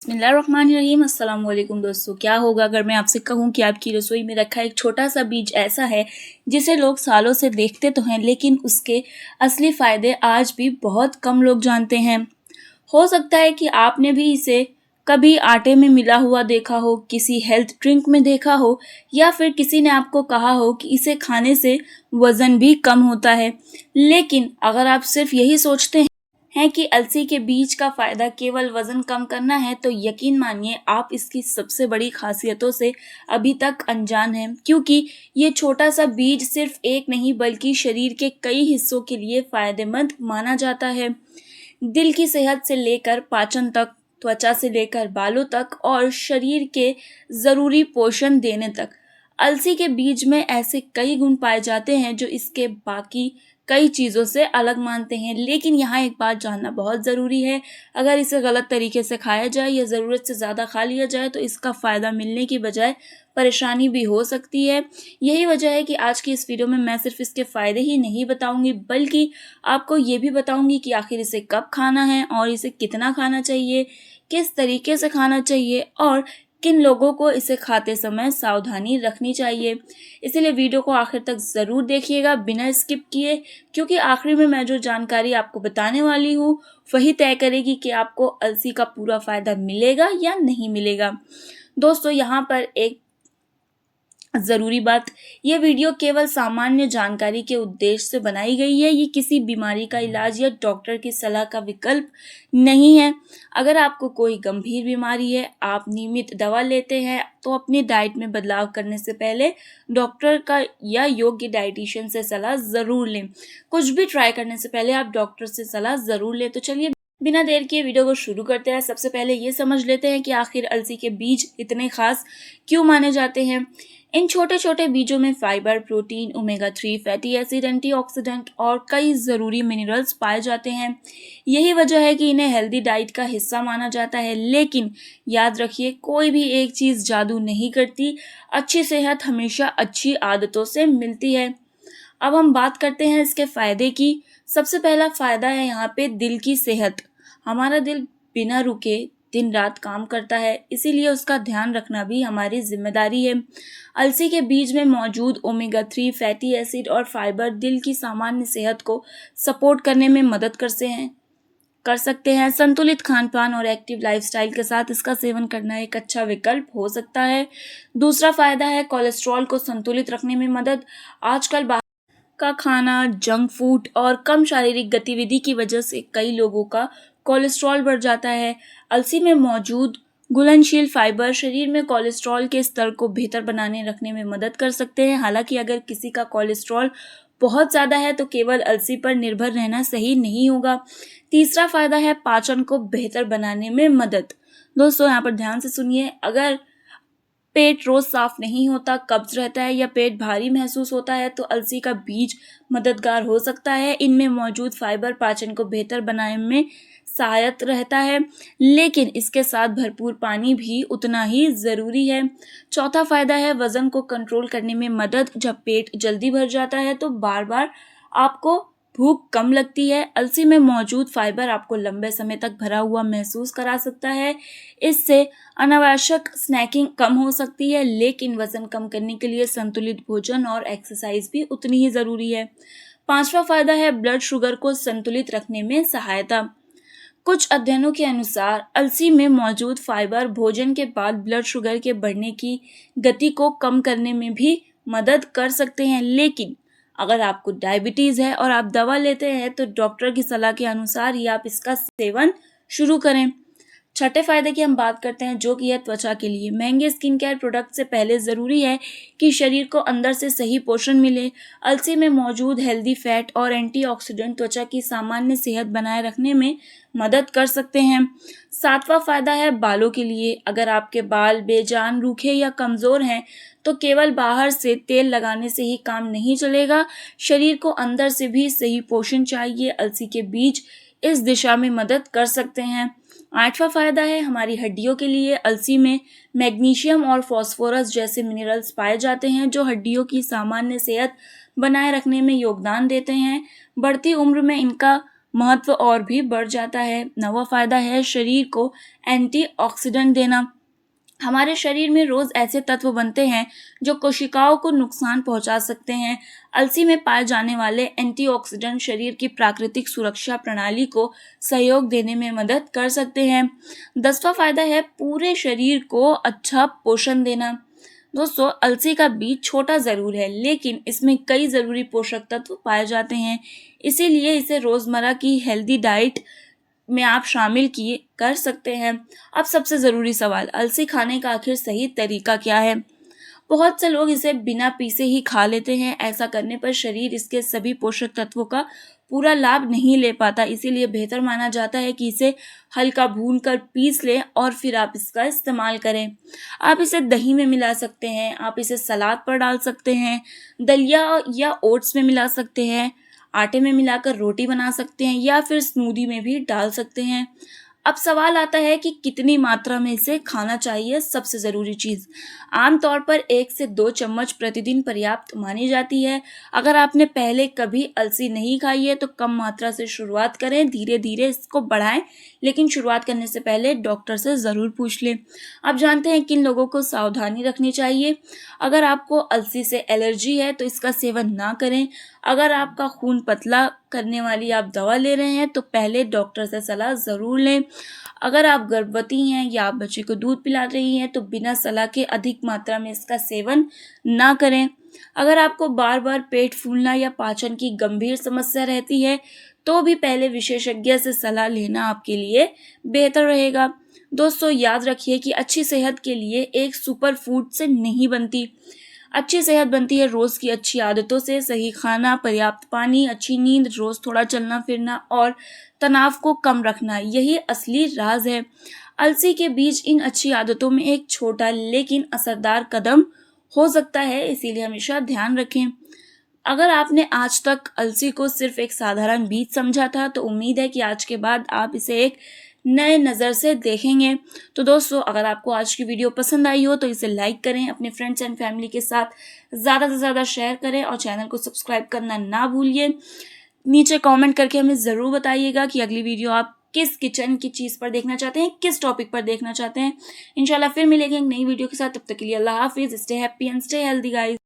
बिस्मिल्लाहिर्रहमानिर्रहीम। अस्सलाम वालेकुम दोस्तों, क्या होगा अगर मैं आपसे कहूँ कि आपकी रसोई में रखा एक छोटा सा बीज ऐसा है जिसे लोग सालों से देखते तो हैं, लेकिन उसके असली फ़ायदे आज भी बहुत कम लोग जानते हैं। हो सकता है कि आपने भी इसे कभी आटे में मिला हुआ देखा हो, किसी हेल्थ ड्रिंक में देखा हो, या फिर किसी ने आपको कहा हो कि इसे खाने से वज़न भी कम होता है। लेकिन अगर आप सिर्फ यही सोचते हैं कि अलसी के बीज का फ़ायदा केवल वज़न कम करना है, तो यकीन मानिए आप इसकी सबसे बड़ी ख़ासियतों से अभी तक अनजान हैं, क्योंकि ये छोटा-सा बीज सिर्फ़ एक नहीं बल्कि शरीर के कई हिस्सों के लिए फ़ायदेमंद माना जाता है। दिल की सेहत से लेकर पाचन तक, त्वचा से लेकर बालों तक और शरीर के ज़रूरी पोषण देने तक, अलसी के बीज में ऐसे कई गुण पाए जाते हैं जो इसके बाकी कई चीज़ों से अलग मानते हैं। लेकिन यहाँ एक बात जानना बहुत ज़रूरी है, अगर इसे गलत तरीके से खाया जाए या ज़रूरत से ज़्यादा खा लिया जाए तो इसका फ़ायदा मिलने की बजाय परेशानी भी हो सकती है। यही वजह है कि आज की इस वीडियो में मैं सिर्फ इसके फ़ायदे ही नहीं बताऊंगी, बल्कि आपको ये भी बताऊंगी कि आखिर इसे कब खाना है और इसे कितना खाना चाहिए, किस तरीके से खाना चाहिए और किन लोगों को इसे खाते समय सावधानी रखनी चाहिए। इसीलिए वीडियो को आखिर तक ज़रूर देखिएगा बिना स्किप किए, क्योंकि आखिर में मैं जो जानकारी आपको बताने वाली हूँ वही तय करेगी कि आपको अलसी का पूरा फ़ायदा मिलेगा या नहीं मिलेगा। दोस्तों, यहाँ पर एक ज़रूरी बात, ये वीडियो केवल सामान्य जानकारी के उद्देश्य से बनाई गई है। ये किसी बीमारी का इलाज या डॉक्टर की सलाह का विकल्प नहीं है। अगर आपको कोई गंभीर बीमारी है, आप नियमित दवा लेते हैं, तो अपनी डाइट में बदलाव करने से पहले डॉक्टर का या योग्य डाइटिशियन से सलाह ज़रूर लें। कुछ भी ट्राई करने से पहले आप डॉक्टर से सलाह ज़रूर लें। तो चलिए बिना देर किए वीडियो को शुरू करते हैं। सबसे पहले ये समझ लेते हैं कि आखिर अलसी के बीज इतने खास क्यों माने जाते हैं। इन छोटे छोटे बीजों में fibre, protein, omega 3 fatty acid, antioxidant और कई ज़रूरी मिनरल्स पाए जाते हैं। यही वजह है कि इन्हें हेल्दी डाइट का हिस्सा माना जाता है। लेकिन याद रखिए, कोई भी एक चीज़ जादू नहीं करती। अच्छी सेहत हमेशा अच्छी आदतों से मिलती है। अब हम बात करते हैं इसके फ़ायदे की। सबसे पहला फ़ायदा है यहाँ पे दिल की सेहत। हमारा दिल बिना रुके दिन रात काम करता है, इसीलिए उसका ध्यान रखना भी हमारी जिम्मेदारी है। अलसी के बीज में मौजूद ओमेगा 3 फैटी एसिड और फाइबर दिल की सामान्य सेहत को सपोर्ट करने में मदद कर सकते हैं। संतुलित खान पान और एक्टिव लाइफस्टाइल के साथ इसका सेवन करना एक अच्छा विकल्प हो सकता है। दूसरा फायदा है कोलेस्ट्रॉल को संतुलित रखने में मदद। आजकल का खाना, जंक फूड और कम शारीरिक गतिविधि की वजह से कई लोगों का कोलेस्ट्रॉल बढ़ जाता है। अलसी में मौजूद घुलनशील फाइबर शरीर में कोलेस्ट्रॉल के स्तर को बेहतर बनाने रखने में मदद कर सकते हैं। हालांकि अगर किसी का कोलेस्ट्रॉल बहुत ज़्यादा है तो केवल अलसी पर निर्भर रहना सही नहीं होगा। तीसरा फायदा है पाचन को बेहतर बनाने में मदद। दोस्तों, यहाँ पर ध्यान से सुनिए, अगर पेट रोज साफ नहीं होता, कब्ज रहता है या पेट भारी महसूस होता है तो अलसी का बीज मददगार हो सकता है। इनमें मौजूद फाइबर पाचन को बेहतर बनाने में सहायक रहता है, लेकिन इसके साथ भरपूर पानी भी उतना ही ज़रूरी है। चौथा फायदा है वज़न को कंट्रोल करने में मदद। जब पेट जल्दी भर जाता है तो बार बार आपको भूख कम लगती है। अलसी में मौजूद फाइबर आपको लंबे समय तक भरा हुआ महसूस करा सकता है। इससे अनावश्यक स्नैकिंग कम हो सकती है, लेकिन वजन कम करने के लिए संतुलित भोजन और एक्सरसाइज भी उतनी ही ज़रूरी है। पांचवा फायदा है ब्लड शुगर को संतुलित रखने में सहायता। कुछ अध्ययनों के अनुसार अलसी में मौजूद फाइबर भोजन के बाद ब्लड शुगर के बढ़ने की गति को कम करने में भी मदद कर सकते हैं। लेकिन अगर आपको डायबिटीज़ है और आप दवा लेते हैं तो डॉक्टर की सलाह के अनुसार ही आप इसका सेवन शुरू करें। छठे फायदे की हम बात करते हैं, जो कि है त्वचा के लिए। महंगे स्किन केयर प्रोडक्ट से पहले ज़रूरी है कि शरीर को अंदर से सही पोषण मिले। अलसी में मौजूद हेल्दी फैट और एंटीऑक्सीडेंट त्वचा की सामान्य सेहत बनाए रखने में मदद कर सकते हैं। सातवां फायदा है बालों के लिए। अगर आपके बाल बेजान, रूखे या कमज़ोर हैं तो केवल बाहर से तेल लगाने से ही काम नहीं चलेगा, शरीर को अंदर से भी सही पोषण चाहिए। अलसी के बीज इस दिशा में मदद कर सकते हैं। आठवां फायदा है हमारी हड्डियों के लिए। अलसी में मैग्नीशियम और फास्फोरस जैसे मिनरल्स पाए जाते हैं जो हड्डियों की सामान्य सेहत बनाए रखने में योगदान देते हैं। बढ़ती उम्र में इनका महत्व और भी बढ़ जाता है। 9वां फ़ायदा है शरीर को एंटीऑक्सीडेंट देना। हमारे शरीर में रोज ऐसे तत्व बनते हैं जो कोशिकाओं को नुकसान पहुंचा सकते हैं। अलसी में पाए जाने वाले एंटीऑक्सीडेंट शरीर की प्राकृतिक सुरक्षा प्रणाली को सहयोग देने में मदद कर सकते हैं। 10वां फायदा है पूरे शरीर को अच्छा पोषण देना। दोस्तों, अलसी का बीज छोटा जरूर है, लेकिन इसमें कई जरूरी पोषक तत्व पाए जाते हैं। इसीलिए इसे रोजमर्रा की हेल्दी डाइट में आप शामिल किए कर सकते हैं। अब सबसे ज़रूरी सवाल, अलसी खाने का आखिर सही तरीका क्या है? बहुत से लोग इसे बिना पीसे ही खा लेते हैं। ऐसा करने पर शरीर इसके सभी पोषक तत्वों का पूरा लाभ नहीं ले पाता। इसीलिए बेहतर माना जाता है कि इसे हल्का भूनकर पीस लें और फिर आप इसका इस्तेमाल करें। आप इसे दही में मिला सकते हैं, आप इसे सलाद पर डाल सकते हैं, दलिया या ओट्स में मिला सकते हैं, आटे में मिलाकर रोटी बना सकते हैं या फिर स्मूदी में भी डाल सकते हैं। अब सवाल आता है कि कितनी मात्रा में इसे खाना चाहिए। सबसे ज़रूरी चीज़, आमतौर पर 1 से 2 चम्मच प्रतिदिन पर्याप्त मानी जाती है। अगर आपने पहले कभी अलसी नहीं खाई है तो कम मात्रा से शुरुआत करें, धीरे धीरे इसको बढ़ाएं, लेकिन शुरुआत करने से पहले डॉक्टर से ज़रूर पूछ लें। आप जानते हैं किन लोगों को सावधानी रखनी चाहिए। अगर आपको अलसी से एलर्जी है तो इसका सेवन ना करें। अगर आपका खून पतला करने वाली आप दवा ले रहे हैं तो पहले डॉक्टर से सलाह ज़रूर लें। अगर आप गर्भवती हैं या आप बच्चे को दूध पिला रही हैं तो बिना सलाह के अधिक मात्रा में इसका सेवन ना करें। अगर आपको बार बार पेट फूलना या पाचन की गंभीर समस्या रहती है तो भी पहले विशेषज्ञ से सलाह लेना आपके लिए बेहतर रहेगा। दोस्तों, याद रखिए कि अच्छी सेहत के लिए एक सुपर फूड से नहीं बनती। अच्छी सेहत बनती है रोज़ की अच्छी आदतों से। सही खाना, पर्याप्त पानी, अच्छी नींद, रोज़ थोड़ा चलना फिरना और तनाव को कम रखना, यही असली राज है। अलसी के बीज इन अच्छी आदतों में एक छोटा लेकिन असरदार कदम हो सकता है, इसीलिए हमेशा ध्यान रखें। अगर आपने आज तक अलसी को सिर्फ एक साधारण बीज समझा था तो उम्मीद है कि आज के बाद आप इसे एक नए नज़र से देखेंगे। तो दोस्तों, अगर आपको आज की वीडियो पसंद आई हो तो इसे लाइक करें, अपने फ्रेंड्स एंड फैमिली के साथ ज़्यादा से ज़्यादा शेयर करें और चैनल को सब्सक्राइब करना ना भूलिए। नीचे कमेंट करके हमें ज़रूर बताइएगा कि अगली वीडियो आप किस किचन की चीज़ पर देखना चाहते हैं, किस टॉपिक पर देखना चाहते हैं। इंशाल्लाह फिर मिलेंगे एक नई वीडियो के साथ। तब तक के लिए अल्लाह हाफिज़। Stay happy and stay healthy guys.